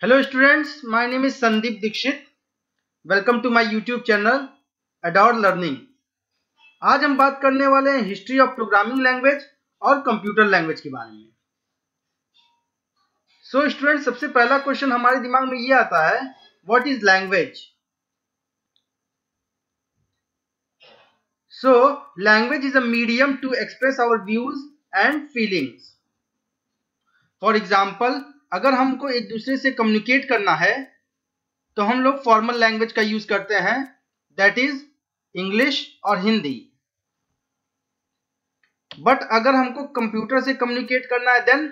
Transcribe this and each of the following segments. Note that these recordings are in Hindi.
Hello students, my name is Sandeep Dixit. Welcome to my YouTube channel Adore Learning. आज हम बात करने वाले हैं हिस्ट्री ऑफ प्रोग्रामिंग लैंग्वेज और कंप्यूटर लैंग्वेज के बारे में। सो स्टूडेंट, सबसे पहला क्वेश्चन हमारे दिमाग में ये आता है, what is language? So language is a medium to express our views and feelings. For example, अगर हमको एक दूसरे से कम्युनिकेट करना है तो हम लोग फॉर्मल लैंग्वेज का यूज करते हैं, दैट इज इंग्लिश और हिंदी। बट अगर हमको कंप्यूटर से कम्युनिकेट करना है देन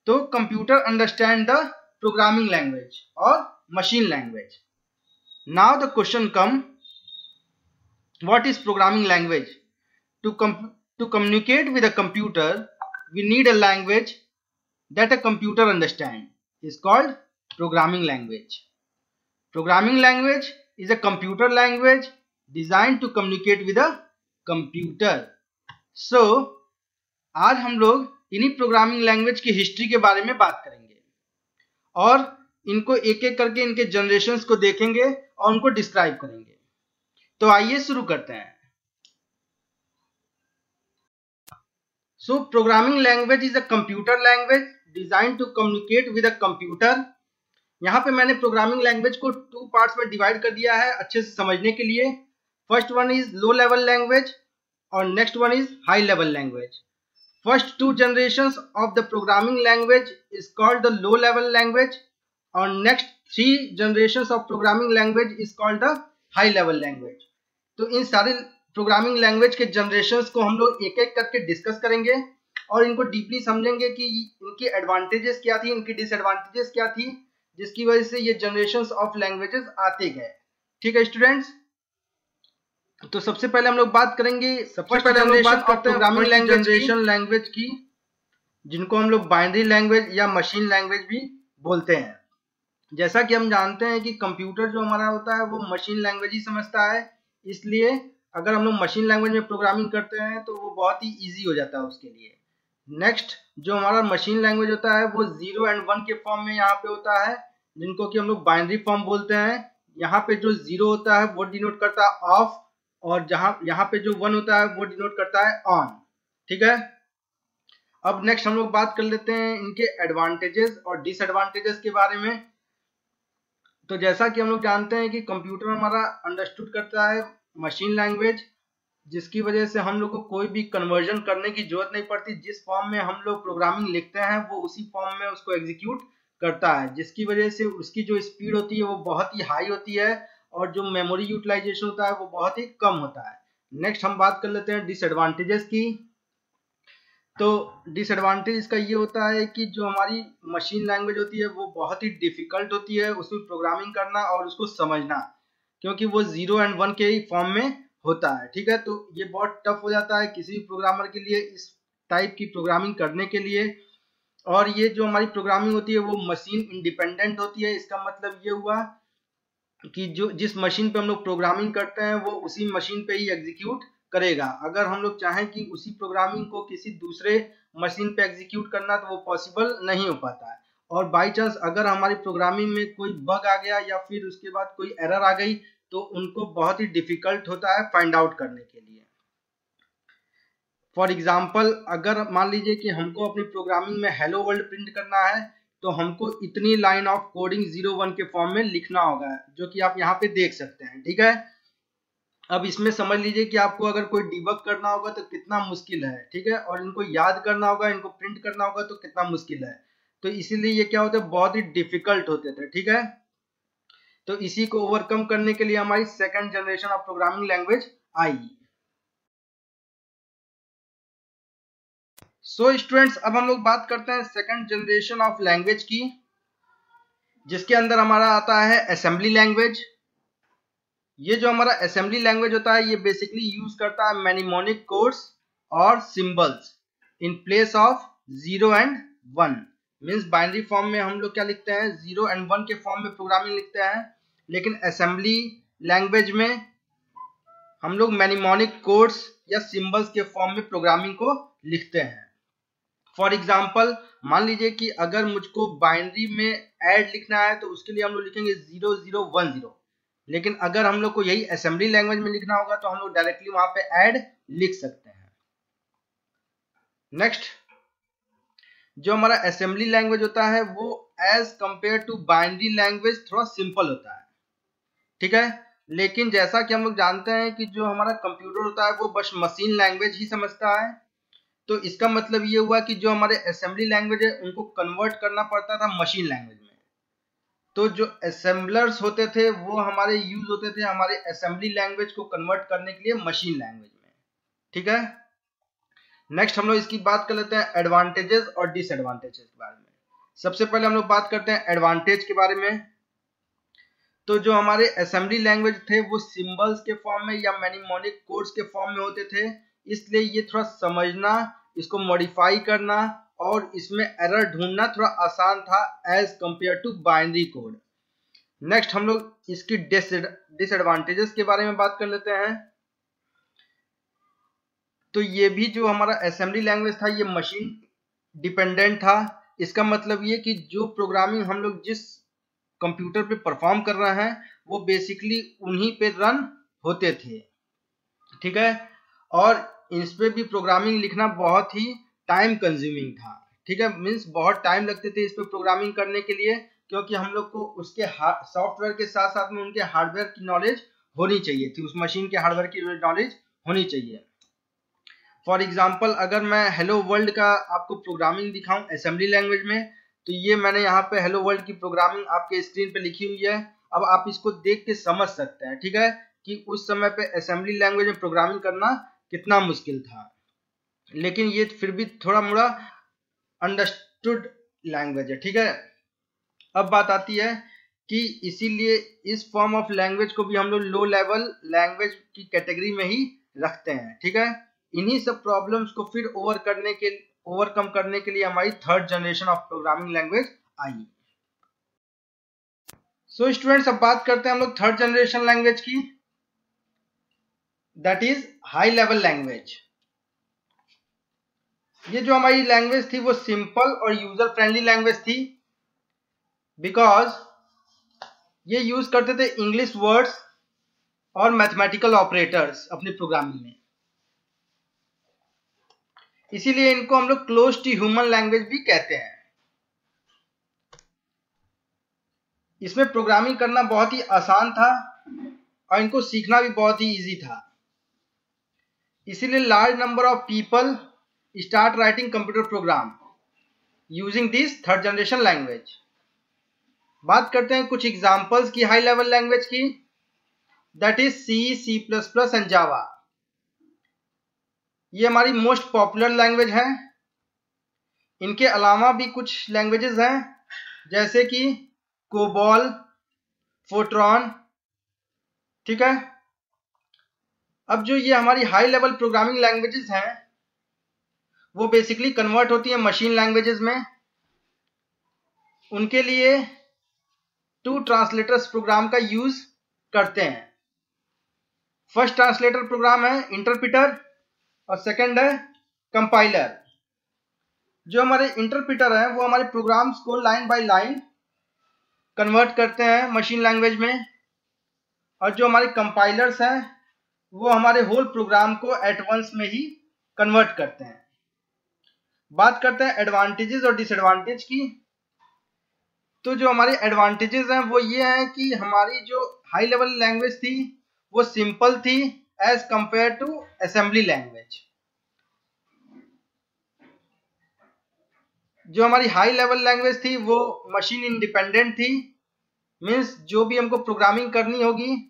तो computer understand the programming language और machine language. Now the question come, what is programming language? To communicate with a computer we need a language that a computer understand is called programming language. Programming language is a computer language designed to communicate with a computer. So आज हम लोग इन्हीं प्रोग्रामिंग लैंग्वेज की हिस्ट्री के बारे में बात करेंगे और इनको एक एक करके इनके जनरेशंस को देखेंगे और उनको डिस्क्राइब करेंगे। तो आइए शुरू करते हैं। So programming language is a computer language designed to communicate with a computer. यहाँ पे मैंने प्रोग्रामिंग लैंग्वेज को टू पार्ट्स में डिवाइड कर दिया है अच्छे से समझने के लिए। First one is low level language और next one is high level language. First two generations of the programming language is called the low level language और next three generations of programming language is called the high level language. तो इन सारे प्रोग्रामिंग लैंग्वेज के जनरेशंस को हम लोग एक एक करके डिस्कस करेंगे और इनको डीपली समझेंगे कि इनकी एडवांटेजेस क्या थी, इनकी डिसएडवांटेजेस क्या थी, जिसकी वजह से ये जनरेशंस ऑफ लैंग्वेजेस आते गए। ठीक है स्टूडेंट्स, तो सबसे पहले हम लोग बात करेंगे, सबसे पहले हम लोग बात करते हैं प्रोग्रामिंग जनरेशन लैंग्वेज की, जिनको हम लोग बाइनरी लैंग्वेज या मशीन लैंग्वेज भी बोलते हैं। जैसा कि हम जानते हैं कि कंप्यूटर जो हमारा होता है वो मशीन लैंग्वेज ही समझता है, इसलिए अगर हम लोग मशीन लैंग्वेज में प्रोग्रामिंग करते हैं तो वो बहुत ही इजी हो जाता है उसके लिए। नेक्स्ट जो हमारा मशीन लैंग्वेज होता है वो 0 and 1 के फॉर्म में यहाँ पे होता है, जिनको कि हम लोग बाइनरी फॉर्म बोलते हैं। यहाँ पे जो 0 होता है वो डिनोट करता है ऑफ और यहाँ पे जो 1 होता है वो डिनोट करता है ऑन। ठीक है, अब नेक्स्ट हम लोग बात कर लेते हैं इनके एडवांटेजेस और डिसएडवांटेजेस के बारे में। तो जैसा कि हम लोग जानते हैं कि कंप्यूटर हमारा अंडरस्टूड करता है मशीन लैंग्वेज, जिसकी वजह से हम लोग को कोई भी कन्वर्जन करने की जरूरत नहीं पड़ती। जिस फॉर्म में हम लोग प्रोग्रामिंग लिखते हैं वो उसी फॉर्म में उसको एग्जीक्यूट करता है, जिसकी वजह से उसकी जो स्पीड होती है वो बहुत ही हाई होती है और जो मेमोरी यूटिलाइजेशन होता है वो बहुत ही कम होता है। नेक्स्ट हम बात कर लेते हैं डिसएडवांटेजेस की। तो डिसएडवांटेज इसका ये होता है कि जो हमारी मशीन लैंग्वेज होती है वो बहुत ही डिफिकल्ट होती है उसमें प्रोग्रामिंग करना और उसको समझना, क्योंकि वो 0 and 1 के ही फॉर्म में होता है। ठीक है, तो ये बहुत टफ हो जाता है किसी भी प्रोग्रामर के लिए इस टाइप की प्रोग्रामिंग करने के लिए। और ये जो हमारी प्रोग्रामिंग होती है वो मशीन इंडिपेंडेंट होती है। इसका मतलब ये हुआ कि जो जिस मशीन पे हम लोग प्रोग्रामिंग करते हैं वो उसी मशीन पे ही एग्जीक्यूट करेगा। अगर हम लोग चाहें कि उसी प्रोग्रामिंग को किसी दूसरे मशीन पे एग्जीक्यूट करना तो वो पॉसिबल नहीं हो पाता है। और बाई चांस अगर हमारी प्रोग्रामिंग में कोई बग आ गया या फिर उसके बाद कोई एरर आ गई तो उनको बहुत ही डिफिकल्ट होता है फाइंड आउट करने के लिए। फॉर एग्जाम्पल, अगर मान लीजिए कि हमको अपनी प्रोग्रामिंग में हेलो वर्ल्ड प्रिंट करना है तो हमको इतनी लाइन ऑफ कोडिंग 0-1 के फॉर्म में लिखना होगा, जो कि आप यहाँ पे देख सकते हैं। ठीक है, अब इसमें समझ लीजिए कि आपको अगर कोई डिबग करना होगा तो कितना मुश्किल है। ठीक है, और इनको याद करना होगा, इनको प्रिंट करना होगा तो कितना मुश्किल है। तो इसीलिए ये क्या होता है, बहुत ही डिफिकल्ट होते थे। ठीक है, तो इसी को ओवरकम करने के लिए हमारी second generation of programming language I. So students, अब हम लोग बात करते हैं सेकंड जनरेशन ऑफ लैंग्वेज की, जिसके अंदर हमारा आता है असेंबली लैंग्वेज। ये जो हमारा असेंबली लैंग्वेज होता है ये बेसिकली यूज करता है मैनिमोनिक कोड्स और symbols in place of 0 and 1। Means binary form में हम लोग क्या लिखते हैं, 0 and 1 के फॉर्म में प्रोग्रामिंग लिखते हैं, लेकिन असेंबली लैंग्वेज में हम लोग मैनिमोनिक कोड्स या सिंबल्स के फॉर्म में प्रोग्रामिंग को लिखते हैं। फॉर एग्जाम्पल मान लीजिए कि अगर मुझको बाइनरी में ऐड लिखना है तो उसके लिए हम लोग लिखेंगे 0010, लेकिन अगर हम लोग को यही असेंबली लैंग्वेज में लिखना होगा तो हम लोग डायरेक्टली वहां पे ऐड लिख सकते हैं। नेक्स्ट, जो हमारा असेंबली लैंग्वेज होता है वो as compare to binary language थोड़ा सिंपल होता है, ठीक है। लेकिन जैसा कि हम लोग जानते हैं कि जो हमारा कंप्यूटर होता है वो बस मशीन लैंग्वेज ही समझता है, तो इसका मतलब ये हुआ कि जो हमारे असेंबली लैंग्वेज है उनको कन्वर्ट करना पड़ता था मशीन लैंग्वेज में। तो जो असेंबलर्स होते थे वो हमारे यूज होते थे हमारे असेंबली लैंग्वेज को कन्वर्ट करने के लिए मशीन लैंग्वेज में, ठीक है। नेक्स्ट हम लोग इसकी बात कर लेते हैं एडवांटेजेस और डिसएडवांटेजेस के बारे में। सबसे पहले हम लोग बात करते हैं एडवांटेज के बारे में। तो जो हमारे असेंबली लैंग्वेज थे वो सिंबल्स के फॉर्म में या मैनिमोनिक कोड्स के फॉर्म में होते थे, इसलिए ये थोड़ा समझना, इसको मॉडिफाई करना और इसमें एरर ढूंढना थोड़ा आसान था as compare to binary code. Next हम लोग इसकी डिसएडवांटेजेस के बारे में बात कर लेते हैं। तो ये भी जो हमारा असेंबली लैंग्वेज था ये मशीन डिपेंडेंट था। इसका मतलब ये कि जो प्रोग्रामिंग हम लोग जिस कंप्यूटर पे परफॉर्म कर रहे हैं वो बेसिकली उन्हीं पे रन होते थे, ठीक है। और इस पे भी प्रोग्रामिंग लिखना बहुत ही टाइम कंज्यूमिंग था, ठीक है। मीन्स बहुत टाइम लगते थे इस पे प्रोग्रामिंग करने के लिए, क्योंकि हम लोग को उसके सॉफ्टवेयर के साथ साथ में उनके हार्डवेयर की नॉलेज होनी चाहिए थी, उस मशीन के हार्डवेयर की नॉलेज होनी चाहिए। फॉर एग्जाम्पल अगर मैं हेलो वर्ल्ड का आपको प्रोग्रामिंग दिखाऊं असेंबली लैंग्वेज में, तो ये मैंने यहाँ पे हेलो वर्ल्ड की प्रोग्रामिंग आपके स्क्रीन पे लिखी हुई है। अब आप इसको देख के समझ सकते हैं, ठीक है, कि उस समय पे असेंबली लैंग्वेज में प्रोग्रामिंग करना कितना मुश्किल था, लेकिन ये फिर भी थोड़ा मोड़ा अंडरस्टूड लैंग्वेज है, ठीक है। अब बात आती है कि इसीलिए इस फॉर्म ऑफ लैंग्वेज को भी हम लोग लो लेवल लैंग्वेज की कैटेगरी में ही रखते हैं, ठीक है। इन्हीं सब प्रॉब्लम्स को फिर ओवरकम करने के लिए हमारी third generation of programming language I. So students अब बात करते हैं हम लोग थर्ड जनरेशन लैंग्वेज की, that is high level language. ये जो हमारी लैंग्वेज थी वो सिंपल और यूजर फ्रेंडली लैंग्वेज थी, बिकॉज ये यूज करते थे इंग्लिश वर्ड्स और मैथमेटिकल ऑपरेटर्स अपनी प्रोग्रामिंग में, इसीलिए इनको हम लोग क्लोज टू ह्यूमन लैंग्वेज भी कहते हैं। इसमें प्रोग्रामिंग करना बहुत ही आसान था और इनको सीखना भी बहुत ही इजी था, इसीलिए large number of people start writing computer program using this third generation language. बात करते हैं कुछ एग्जांपल्स की हाई लेवल लैंग्वेज की, दैट इज C++ एंड जावा। ये हमारी मोस्ट पॉपुलर लैंग्वेज है। इनके अलावा भी कुछ लैंग्वेजेस हैं जैसे कि कोबॉल, फोर्ट्रॉन, ठीक है। अब जो ये हमारी हाई लेवल प्रोग्रामिंग लैंग्वेजेस हैं वो बेसिकली कन्वर्ट होती है मशीन लैंग्वेजेस में। उनके लिए टू ट्रांसलेटर्स प्रोग्राम का यूज करते हैं। फर्स्ट ट्रांसलेटर प्रोग्राम है इंटरप्रिटर और सेकंड है कंपाइलर। जो हमारे इंटरप्रिटर है वो हमारे प्रोग्राम्स को लाइन बाय लाइन कन्वर्ट करते हैं मशीन लैंग्वेज में, और जो हमारे कंपाइलर्स हैं वो हमारे होल प्रोग्राम को एट वंस में ही कन्वर्ट करते हैं। बात करते हैं एडवांटेजेस और डिसएडवांटेज की। तो जो हमारे एडवांटेजेस हैं वो ये हैं कि हमारी जो हाई लेवल लैंग्वेज थी वो सिंपल थी as compare to assembly language. जो हमारी हाई लेवल लैंग्वेज थी वो मशीन इंडिपेंडेंट थी, मीन्स जो भी हमको प्रोग्रामिंग करनी होगी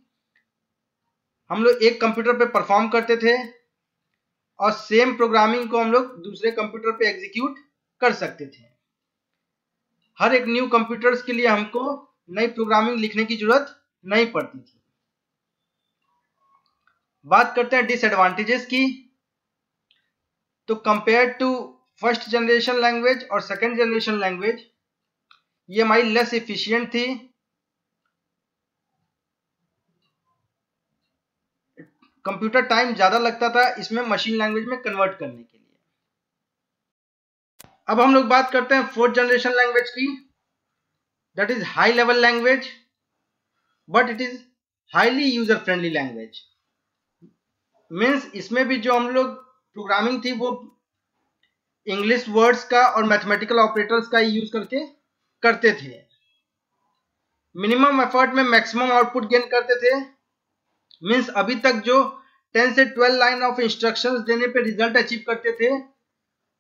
हम लोग एक कंप्यूटर पे परफॉर्म करते थे और सेम प्रोग्रामिंग को हम लोग दूसरे कंप्यूटर पे एग्जीक्यूट कर सकते थे। हर एक न्यू कंप्यूटर्स के लिए हमको नई प्रोग्रामिंग लिखने की जरूरत नहीं पड़ती थी। बात करते हैं डिसएडवांटेजेस की। तो compare to first generation language और सेकंड जनरेशन लैंग्वेज ये हमारी लेस एफिशिएंट थी। कंप्यूटर टाइम ज्यादा लगता था इसमें मशीन लैंग्वेज में कन्वर्ट करने के लिए। अब हम लोग बात करते हैं फोर्थ जनरेशन लैंग्वेज की, that is high level language, but it is highly user friendly language. Means इसमें भी जो हम लोग प्रोग्रामिंग थी वो इंग्लिश वर्ड्स का और मैथमेटिकल ऑपरेटर्स का यूज करके करते थे। मिनिमम एफर्ट में मैक्सिमम आउटपुट गेन करते थे। मीन्स अभी तक जो 10 से 12 लाइन ऑफ इंस्ट्रक्शंस देने पे रिजल्ट अचीव करते थे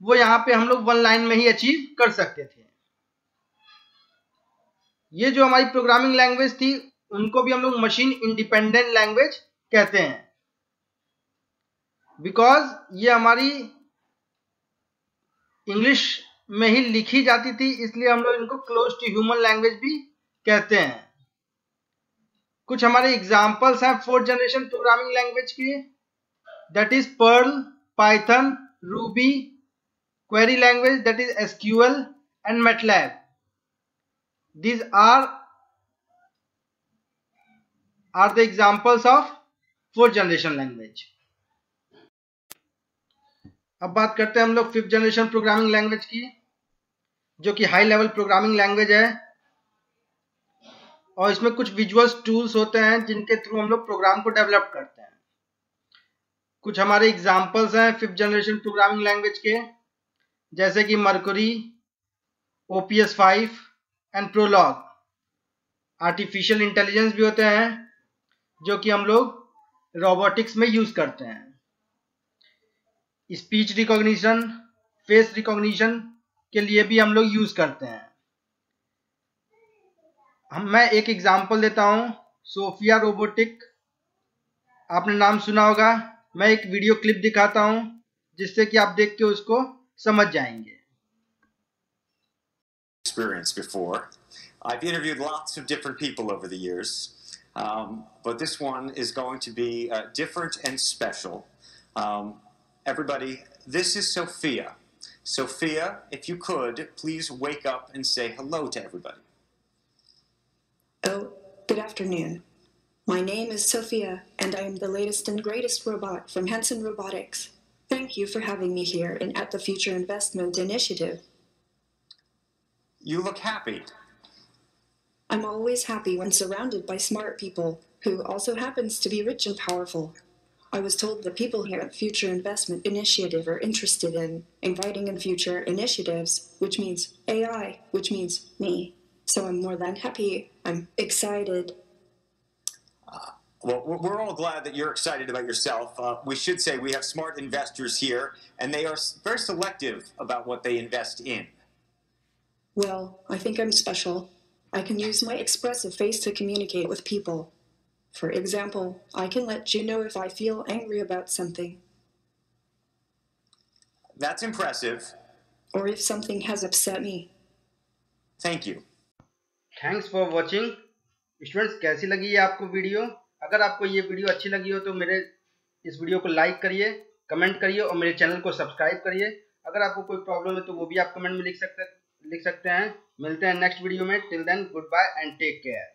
वो यहाँ पे हम लोग 1 लाइन में ही अचीव कर सकते थे। ये जो हमारी प्रोग्रामिंग लैंग्वेज थी उनको भी हम लोग मशीन इंडिपेंडेंट लैंग्वेज कहते हैं, बिकॉज ये हमारी इंग्लिश में ही लिखी जाती थी, इसलिए हम लोग इनको क्लोज टू ह्यूमन लैंग्वेज भी कहते हैं। कुछ हमारे एग्जांपल्स हैं फोर्थ जनरेशन प्रोग्रामिंग लैंग्वेज के, that is Perl, Python, Ruby, query language that is SQL and MATLAB. These are the examples of fourth generation language. अब बात करते हैं हम लोग फिफ्थ जनरेशन प्रोग्रामिंग लैंग्वेज की, जो कि हाई लेवल प्रोग्रामिंग लैंग्वेज है और इसमें कुछ विजुअल्स टूल्स होते हैं जिनके थ्रू हम लोग प्रोग्राम को डेवलप करते हैं। कुछ हमारे एग्जांपल्स हैं फिफ्थ जनरेशन प्रोग्रामिंग लैंग्वेज के, जैसे कि Mercury, OPS5 and Prolog. Artificial intelligence भी होते हैं जो कि हम लोग रोबोटिक्स में यूज करते हैं। स्पीच रिकॉग्निशन, फेस रिकॉग्निशन के लिए भी हम लोग यूज करते हैं। मैं एक एग्जांपल देता हूं, सोफिया रोबोटिक, आपने नाम सुना होगा। मैं एक वीडियो क्लिप दिखाता हूं जिससे कि आप देख के उसको समझ जाएंगे। Experience before. I've interviewed lots of different people over the years, but this one is going to be different and special. Everybody, this is Sophia. Sophia, if you could, please wake up and say hello to everybody. Oh, good afternoon. My name is Sophia, and I am the latest and greatest robot from Hanson Robotics. Thank you for having me here and at the Future Investment Initiative. You look happy. I'm always happy when surrounded by smart people who also happens to be rich and powerful. I was told the people here at Future Investment Initiative are interested in inviting in future initiatives, which means AI, which means me. So I'm more than happy. I'm excited. Well, we're all glad that you're excited about yourself. We should say we have smart investors here, and they are very selective about what they invest in. Well, I think I'm special. I can use my expressive face to communicate with people. For example, I can let you know if I feel angry about something. That's impressive. Or if something has upset me. Thank you. Thanks for watching. Students, कैसी लगी ये आपको वीडियो? अगर आपको ये वीडियो अच्छी लगी हो तो मेरे इस वीडियो को लाइक करिए, कमेंट करिए और मेरे चैनल को सब्सक्राइब करिए। अगर आपको कोई प्रॉब्लम है तो वो भी आप कमेंट में लिख सकते हैं। मिलते हैं नेक्स्ट वीडियो में। Till then, good bye and take care.